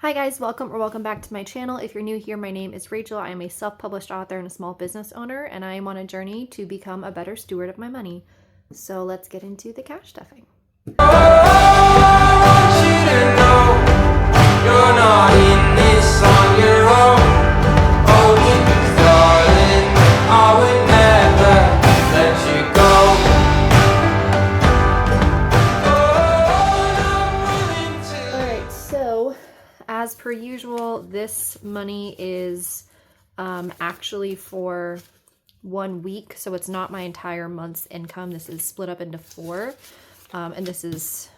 Hi guys, welcome back to my channel. If you're new here, my name is Rachel. I am a self-published author and a small business owner, and I am on a journey to become a better steward of my money. So let's get into the cash stuffing. As per usual, this money is actually for 1 week, so it's not my entire month's income. This is split up into 4, and this is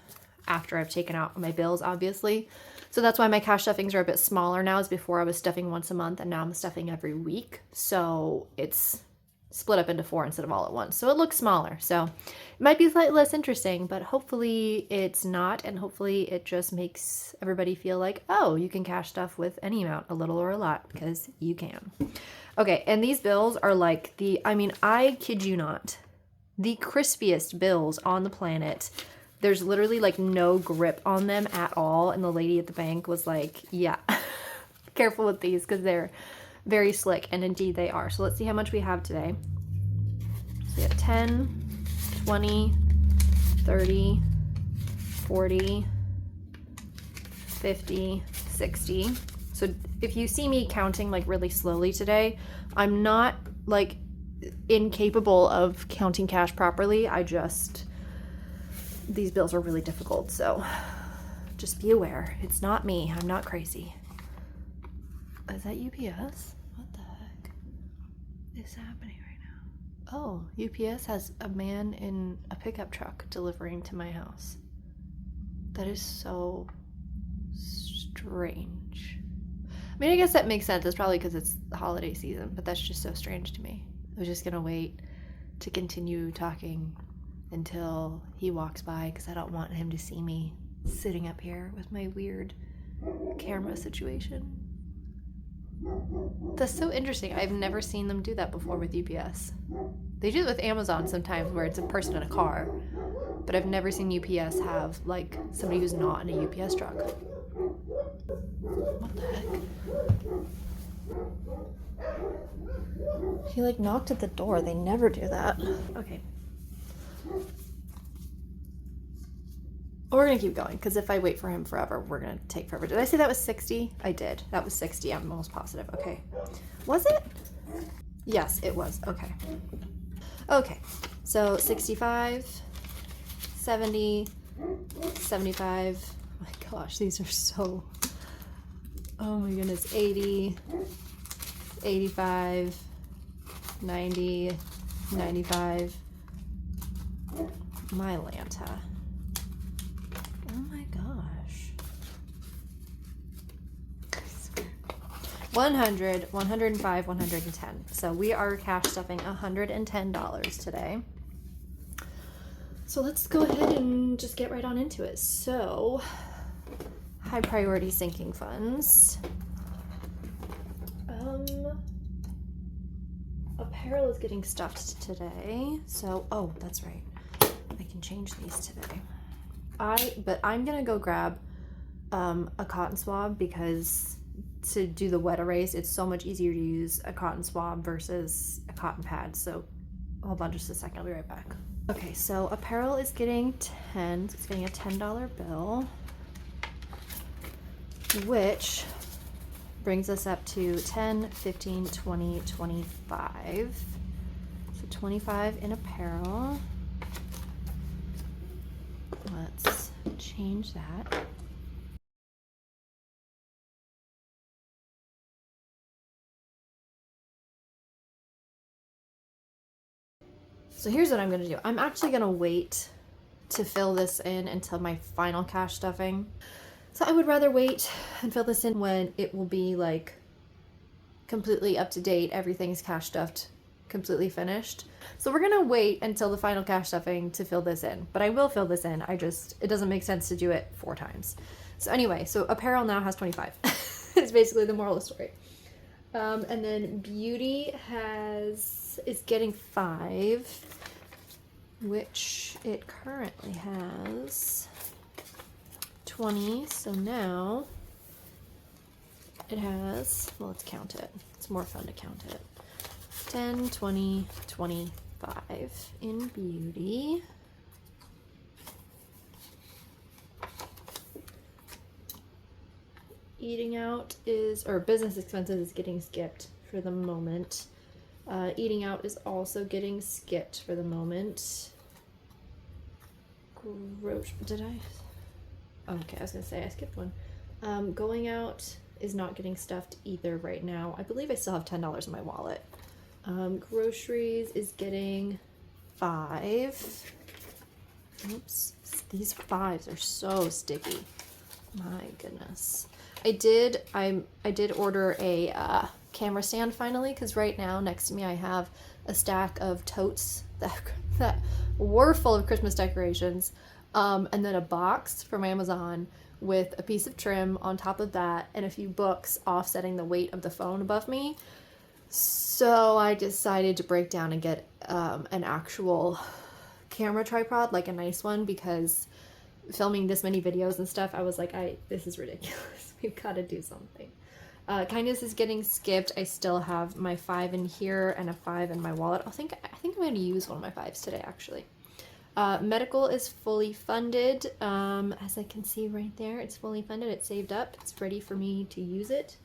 after I've taken out my bills, obviously. So that's why my cash stuffings are a bit smaller now, as before I was stuffing once a month, and now I'm stuffing every week. So it's split up into 4 instead of all at once. So it looks smaller. So it might be slightly less interesting, but hopefully it's not. And hopefully it just makes everybody feel like, oh, you can cash stuff with any amount, a little or a lot, because you can. Okay, and these bills are like I kid you not, the crispiest bills on the planet. There's literally like no grip on them at all. And the lady at the bank was like, yeah, careful with these because they're very slick, and indeed they are. So let's see how much we have today. So we have 10, 20, 30, 40, 50, 60. So if you see me counting like really slowly today, I'm not like incapable of counting cash properly. These bills are really difficult. So just be aware. It's not me. I'm not crazy. Is that UPS? What the heck is happening right now? Oh, UPS has a man in a pickup truck delivering to my house. That is so strange. I mean, I guess that makes sense. It's probably because it's the holiday season, but that's just so strange to me. I was just gonna wait to continue talking until he walks by because I don't want him to see me sitting up here with my weird camera situation. That's so interesting. I've never seen them do that before with UPS. They do it with Amazon sometimes where it's a person in a car, but I've never seen UPS have like somebody who's not in a UPS truck. What the heck? He like knocked at the door. They never do that. Okay. We're gonna keep going because if I wait for him forever, we're gonna take forever. Did I say that was 60? I did. That was 60. I'm almost positive. Okay. Was it? Yes, it was. Okay. Okay. So 65, 70, 75. Oh my gosh, these are so. Oh my goodness. 80, 85, 90, 95. My Lanta. Oh my gosh. 100, 105, 110. So we are cash stuffing $110 today. So let's go ahead and just get right on into it. So, high priority sinking funds. Apparel is getting stuffed today. So, oh, that's right. I can change these today. But I'm gonna go grab a cotton swab because to do the wet erase, it's so much easier to use a cotton swab versus a cotton pad. So hold on just a second, I'll be right back. Okay, so apparel is getting 10, so it's getting a $10 bill, which brings us up to 10, 15, 20, 25. So 25 in apparel. Let's change that. So here's what I'm going to do. I'm actually going to wait to fill this in until my final cash stuffing. So I would rather wait and fill this in when it will be like completely up to date. Everything's cash stuffed, completely finished. So we're gonna wait until the final cash stuffing to fill this in, but I will fill this in. It doesn't make sense to do it 4 times. So anyway, so apparel now has 25. It's basically the moral of the story. And then beauty is getting 5, which it currently has 20. So now It has, well, let's count it. It's more fun to count it. 10, 20, 25 in beauty. Eating out is, or business expenses is getting skipped for the moment. Eating out is also getting skipped for the moment. Did I? Okay, I was gonna say I skipped one. Going out is not getting stuffed either right now. I believe I still have $10 in my wallet. Groceries is getting 5. Oops, these 5s are so sticky. My goodness. I did order a camera stand finally, because right now next to me I have a stack of totes that were full of Christmas decorations, and then a box from Amazon with a piece of trim on top of that and a few books offsetting the weight of the phone above me. So I decided to break down and get an actual camera tripod, like a nice one, because filming this many videos and stuff, I was like, this is ridiculous. We've got to do something. Kindness is getting skipped. I still have my 5 in here and a 5 in my wallet. I think I'm going to use one of my 5s today, actually. Medical is fully funded. As I can see right there, it's fully funded. It's saved up. It's ready for me to use it.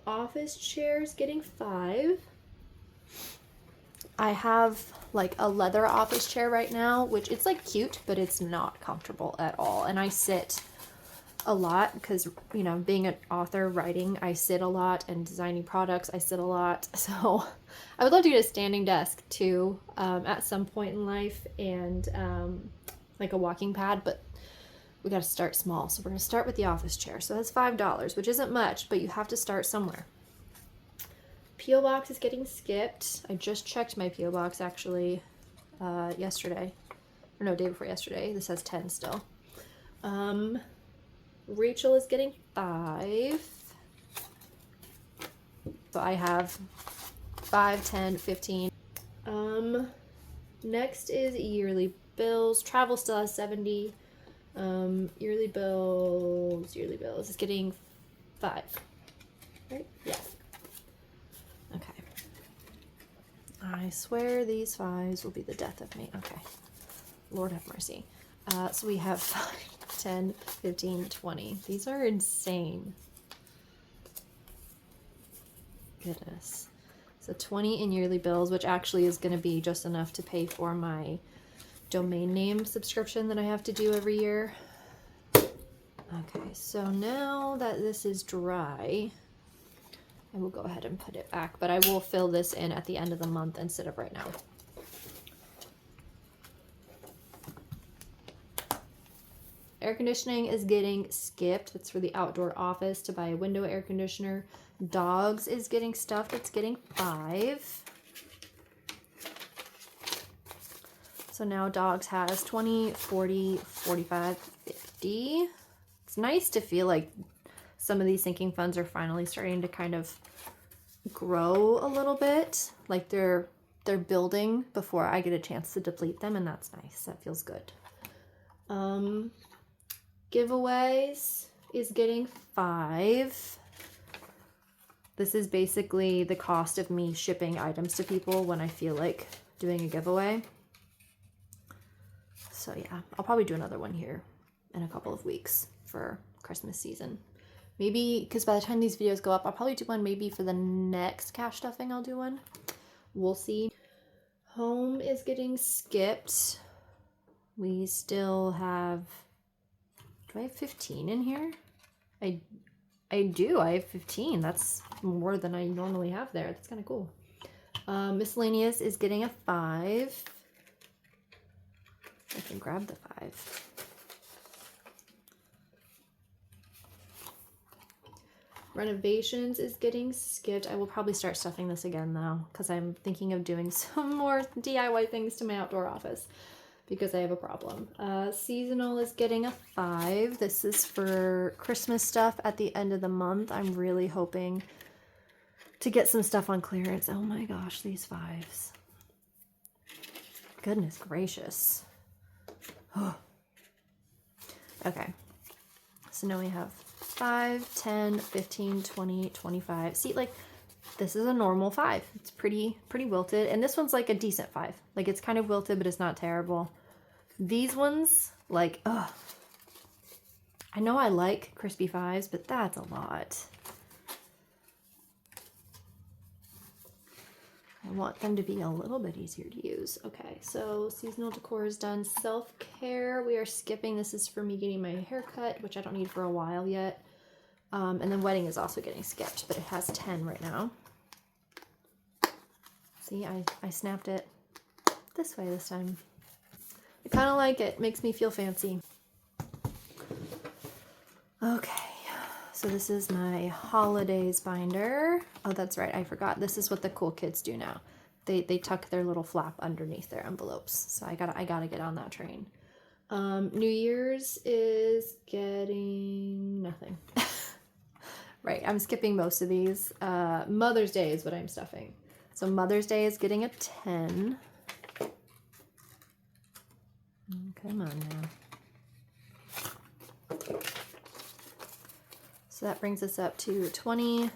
Office chairs getting 5. I have like a leather office chair right now, which it's like cute, but it's not comfortable at all. And I sit a lot because, you know, being an author writing, I sit a lot, and designing products, I sit a lot. So I would love to get a standing desk too, at some point in life, and like a walking pad, but we got to start small. So we're going to start with the office chair. So that's $5, which isn't much, but you have to start somewhere. P.O. box is getting skipped. I just checked my P.O. box actually yesterday. Or no, day before yesterday. This has 10 still. Rachel is getting 5. So I have 5, 10, 15. Next is yearly bills. Travel still has 70. Yearly bills is getting 5. Right? Yeah. Okay. I swear these 5s will be the death of me. Okay. Lord have mercy. So we have 5, 10, 15, 20. These are insane. Goodness. So 20 in yearly bills, which actually is going to be just enough to pay for my domain name subscription that I have to do every year. Okay, so now that this is dry, I will go ahead and put it back, but I will fill this in at the end of the month instead of right now. Air conditioning is getting skipped. It's for the outdoor office to buy a window air conditioner. Dogs is getting stuffed. It's getting 5. So now dogs has 20, 40, 45, 50. It's nice to feel like some of these sinking funds are finally starting to kind of grow a little bit. Like they're building before I get a chance to deplete them, and that's nice. That feels good. Giveaways is getting 5. This is basically the cost of me shipping items to people when I feel like doing a giveaway. So yeah, I'll probably do another one here in a couple of weeks for Christmas season. Maybe, because by the time these videos go up, I'll probably do one maybe for the next cash stuffing. I'll do one. We'll see. Home is getting skipped. We still have... Do I have 15 in here? I do. I have 15. That's more than I normally have there. That's kind of cool. Miscellaneous is getting a 5. I can grab the 5. Renovations is getting skipped. I will probably start stuffing this again though, because I'm thinking of doing some more DIY things to my outdoor office because I have a problem. Seasonal is getting a 5. This is for Christmas stuff at the end of the month. I'm really hoping to get some stuff on clearance. Oh my gosh, these 5s. Goodness gracious. Okay, so now we have 5, 10, 15, 20, 25. See, like, this is a normal 5. It's pretty wilted. And this one's like a decent 5. Like, it's kind of wilted, but it's not terrible. These ones, like, ugh. I know I like crispy 5s, but that's a lot. I want them to be a little bit easier to use. Okay, so seasonal decor is done. Self-care, we are skipping. This is for me getting my hair cut, which I don't need for a while yet. And then wedding is also getting skipped, but it has 10 right now. See, I snapped it this way this time. I kind of like it. Makes me feel fancy. Okay, so this is my holidays binder. Oh, that's right, I forgot. This is what the cool kids do now. They tuck their little flap underneath their envelopes. So I gotta get on that train. New Year's is getting nothing. Right, I'm skipping most of these. Mother's Day is what I'm stuffing. So Mother's Day is getting a 10. Come on now. So that brings us up to 20,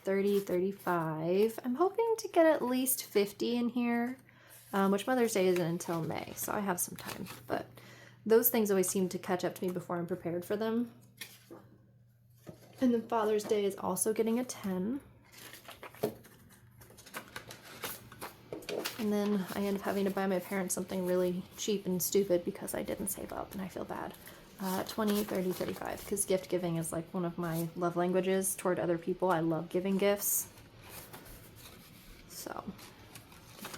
30, 35. I'm hoping to get at least 50 in here, which Mother's Day isn't until May, so I have some time. But those things always seem to catch up to me before I'm prepared for them. And then Father's Day is also getting a 10. And then I end up having to buy my parents something really cheap and stupid because I didn't save up and I feel bad. 20, 30, 35, because gift giving is like one of my love languages toward other people. I love giving gifts. So,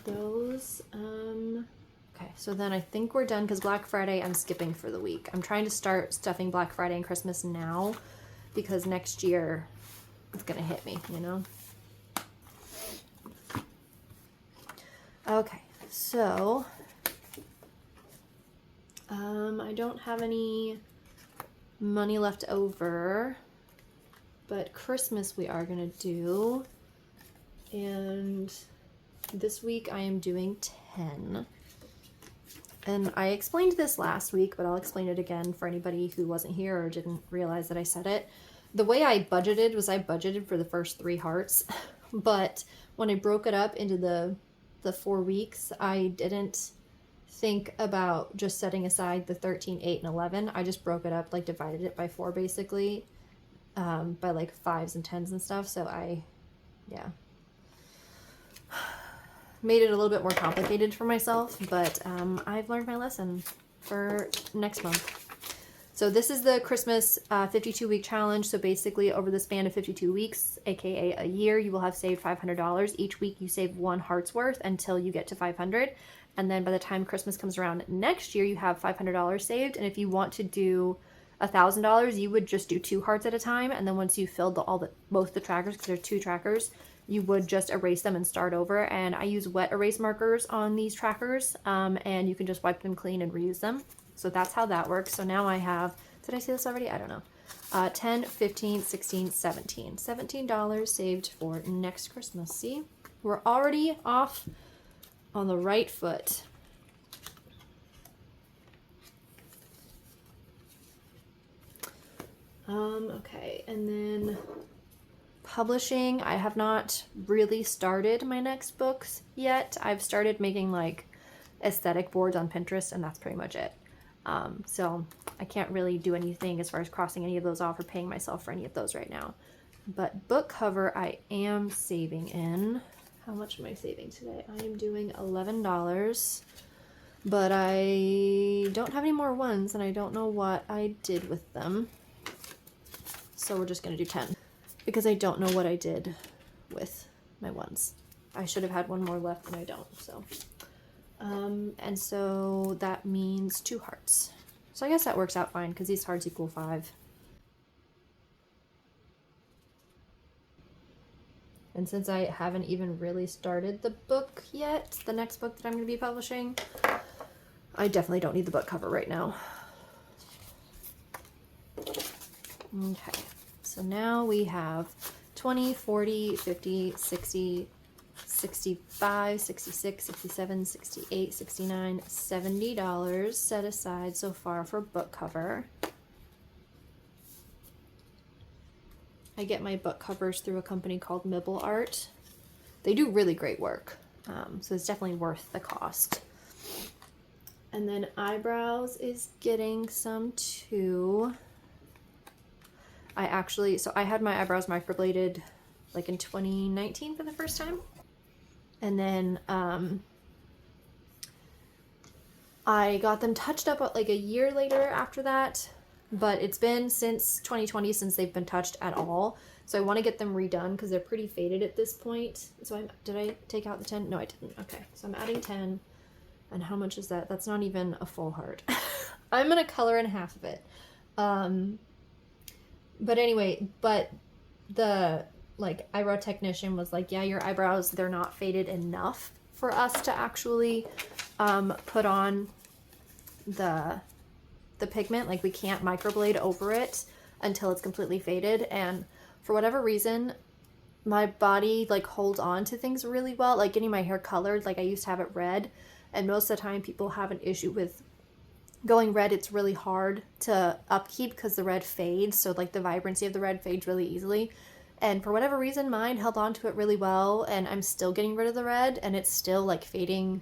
those, okay, so then I think we're done because Black Friday I'm skipping for the week. I'm trying to start stuffing Black Friday and Christmas now because next year it's gonna hit me, you know? Okay, so I don't have any money left over, but Christmas we are gonna do, and this week I am doing 10. And I explained this last week, but I'll explain it again for anybody who wasn't here or didn't realize that I said it. The way I budgeted was I budgeted for the first 3 hearts, but when I broke it up into the 4 weeks, I didn't think about just setting aside the 13, 8, and 11. I just broke it up, like divided it by 4 basically, by like 5s and 10s and stuff. So yeah, made it a little bit more complicated for myself, but I've learned my lesson for next month. So this is the Christmas 52-week challenge. So basically over the span of 52 weeks, aka a year, you will have saved $500. Each week you save 1 heart's worth until you get to 500. And then by the time Christmas comes around next year, you have $500 saved. And if you want to do $1,000, you would just do 2 hearts at a time. And then once you filled both the trackers, because there's 2 trackers, you would just erase them and start over. And I use wet erase markers on these trackers, and you can just wipe them clean and reuse them. So that's how that works. So now I have, did I say this already? I don't know. 10, 15, 16, 17. $17 saved for next Christmas. See, we're already off on the right foot. Okay, and then publishing. I have not really started my next books yet. I've started making like aesthetic boards on Pinterest, and that's pretty much it. So I can't really do anything as far as crossing any of those off or paying myself for any of those right now. But book cover I am saving in. How much am I saving today? I am doing $11, but I don't have any more ones and I don't know what I did with them. So we're just gonna do 10 because I don't know what I did with my ones. I should have had one more left and I don't, so. And so that means 2 hearts. So I guess that works out fine because these hearts equal 5. And since I haven't even really started the book yet, the next book that I'm going to be publishing, I definitely don't need the book cover right now. Okay, so now we have 20, 40, 50, 60, 65, 66, 67, 68, 69, $70 set aside so far for book cover. I get my book covers through a company called Mibble Art. They do really great work, so it's definitely worth the cost. And then eyebrows is getting some too. I had my eyebrows microbladed like in 2019 for the first time. And then I got them touched up like a year later after that, but it's been since 2020 since they've been touched at all. So I want to get them redone because they're pretty faded at this point. So did I take out the 10? No, I didn't. Okay, so I'm adding 10. And how much is that? That's not even a full heart. I'm going to color in half of it. But anyway, the like eyebrow technician was like, yeah, your eyebrows, they're not faded enough for us to actually put on the pigment. Like we can't microblade over it until it's completely faded. And for whatever reason, my body like holds on to things really well. Like getting my hair colored, like I used to have it red. And most of the time people have an issue with going red. It's really hard to upkeep because the red fades. So like the vibrancy of the red fades really easily. And for whatever reason, mine held on to it really well. And I'm still getting rid of the red and it's still like fading.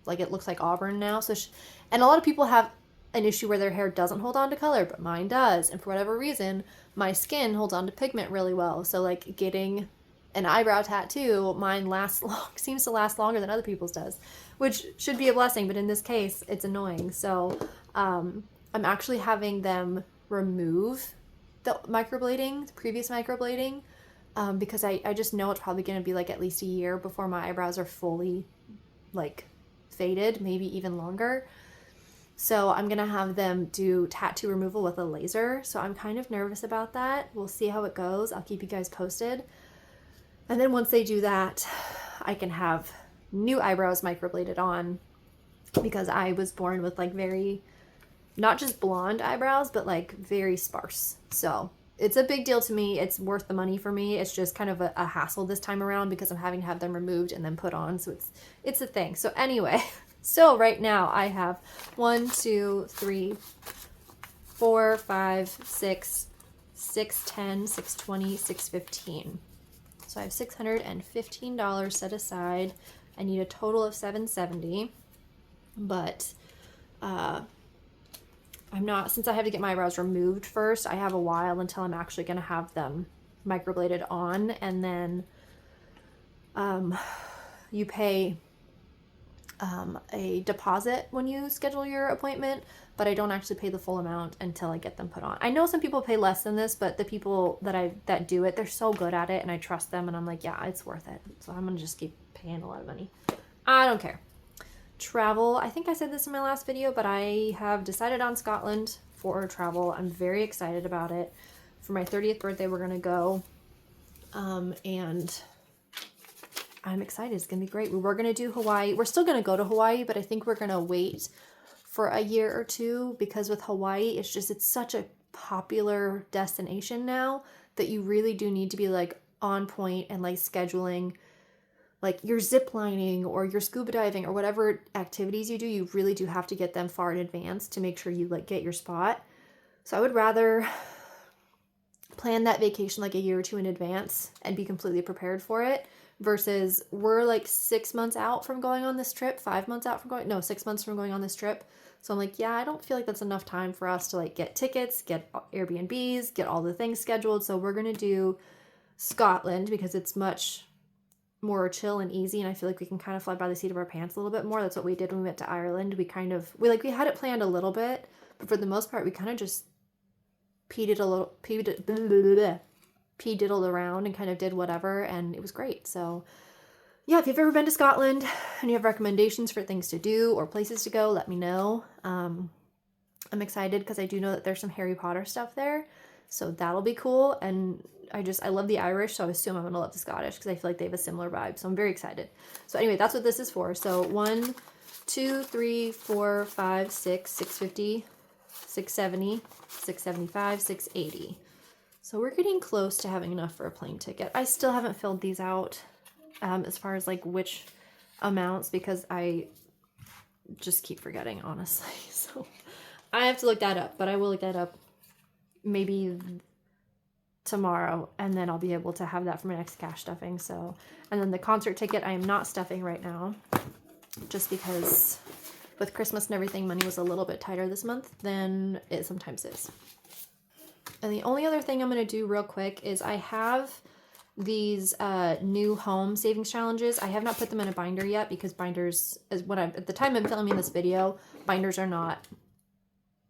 Like it looks like auburn now. And a lot of people have an issue where their hair doesn't hold on to color, but mine does. And for whatever reason, my skin holds on to pigment really well. So like getting an eyebrow tattoo, mine seems to last longer than other people's does, which should be a blessing, but in this case, it's annoying. So I'm actually having them remove the previous microblading, because I just know it's probably going to be like at least a year before my eyebrows are fully like faded, maybe even longer. So I'm going to have them do tattoo removal with a laser. So I'm kind of nervous about that. We'll see how it goes. I'll keep you guys posted. And then once they do that, I can have new eyebrows microbladed on, because I was born with like very, not just blonde eyebrows, but like very sparse. So it's a big deal to me. It's worth the money for me. It's just kind of a hassle this time around because I'm having to have them removed and then put on. So it's a thing. So anyway, so right now I have 1, 2, 3, 4, 5, 6, 610, 620, 615. So I have $615 set aside. I need a total of $770, but I'm not, since I have to get my eyebrows removed first, I have a while until I'm actually going to have them microbladed on. And then you pay a deposit when you schedule your appointment, but I don't actually pay the full amount until I get them put on. I know some people pay less than this, but the people that do it, they're so good at it and I trust them, and I'm like, yeah, it's worth it. So I'm gonna just keep paying a lot of money. I don't care. Travel, I think I said this in my last video, but I have decided on Scotland for travel. I'm very excited about it. For my 30th birthday, we're gonna go, and I'm excited. It's gonna be great. We were gonna do Hawaii. We're still gonna go to Hawaii, but I think we're gonna wait for a year or two, because with Hawaii, it's such a popular destination now that you really do need to be like on point and like scheduling like your zip lining or your scuba diving or whatever activities you do. You really do have to get them far in advance to make sure you like get your spot. So I would rather plan that vacation like a year or two in advance and be completely prepared for it, versus we're like 6 months out from going on this trip, 5 months out from going, no, 6 months from going on this trip. So I'm like, yeah, I don't feel like that's enough time for us to like get tickets, get Airbnbs, get all the things scheduled. So we're going to do Scotland because it's much more chill and easy, and I feel like we can kind of fly by the seat of our pants a little bit more. That's what we did when we went to Ireland. We had it planned a little bit, but for the most part, we kind of just pee-diddled around and kind of did whatever, and it was great. So yeah, if you've ever been to Scotland and you have recommendations for things to do or places to go, let me know. I'm excited because I do know that there's some Harry Potter stuff there, so that'll be cool. And I love the Irish, so I assume I'm gonna love the Scottish because I feel like they have a similar vibe. So I'm very excited. So anyway, that's what this is for. So 1, 2, 3, 4, 5, 6, 650, 670, 675, 680. So we're getting close to having enough for a plane ticket. I still haven't filled these out as far as like which amounts, because I just keep forgetting, honestly. So I have to look that up, but I will look that up maybe tomorrow, and then I'll be able to have that for my next cash stuffing. So, and then the concert ticket I am not stuffing right now, just because with Christmas and everything, money was a little bit tighter this month than it sometimes is. And the only other thing I'm going to do real quick is I have these new home savings challenges. I have not put them in a binder yet because binders, at the time I'm filming this video, binders are not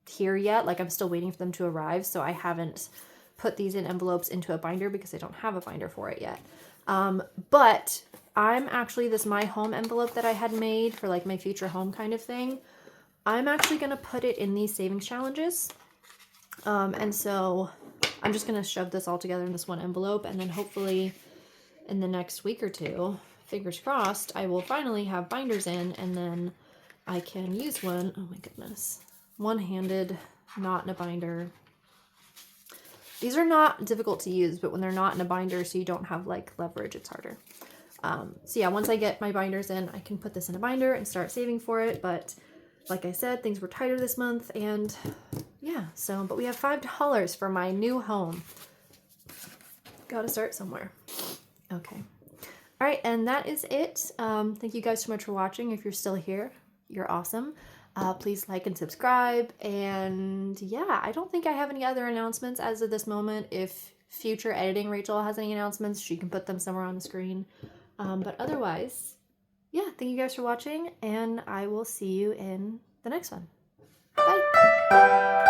here yet. Like, I'm still waiting for them to arrive, so I haven't put these in envelopes into a binder because I don't have a binder for it yet. But I'm actually, this My Home envelope that I had made for like my future home kind of thing, I'm actually going to put it in these savings challenges. And so I'm just going to shove this all together in this one envelope, and then hopefully in the next week or two, fingers crossed, I will finally have binders in, and then I can use one. Oh my goodness. One-handed, not in a binder. These are not difficult to use, but when they're not in a binder, so you don't have like leverage, it's harder. So yeah, once I get my binders in, I can put this in a binder and start saving for it. But like I said, things were tighter this month, and yeah, so, but we have $5 for my new home. Gotta start somewhere. Okay. All right, and that is it. Thank you guys so much for watching. If you're still here, you're awesome. Please like and subscribe. And yeah, I don't think I have any other announcements as of this moment. If future editing Rachel has any announcements, she can put them somewhere on the screen. But otherwise, yeah, thank you guys for watching, and I will see you in the next one. Bye.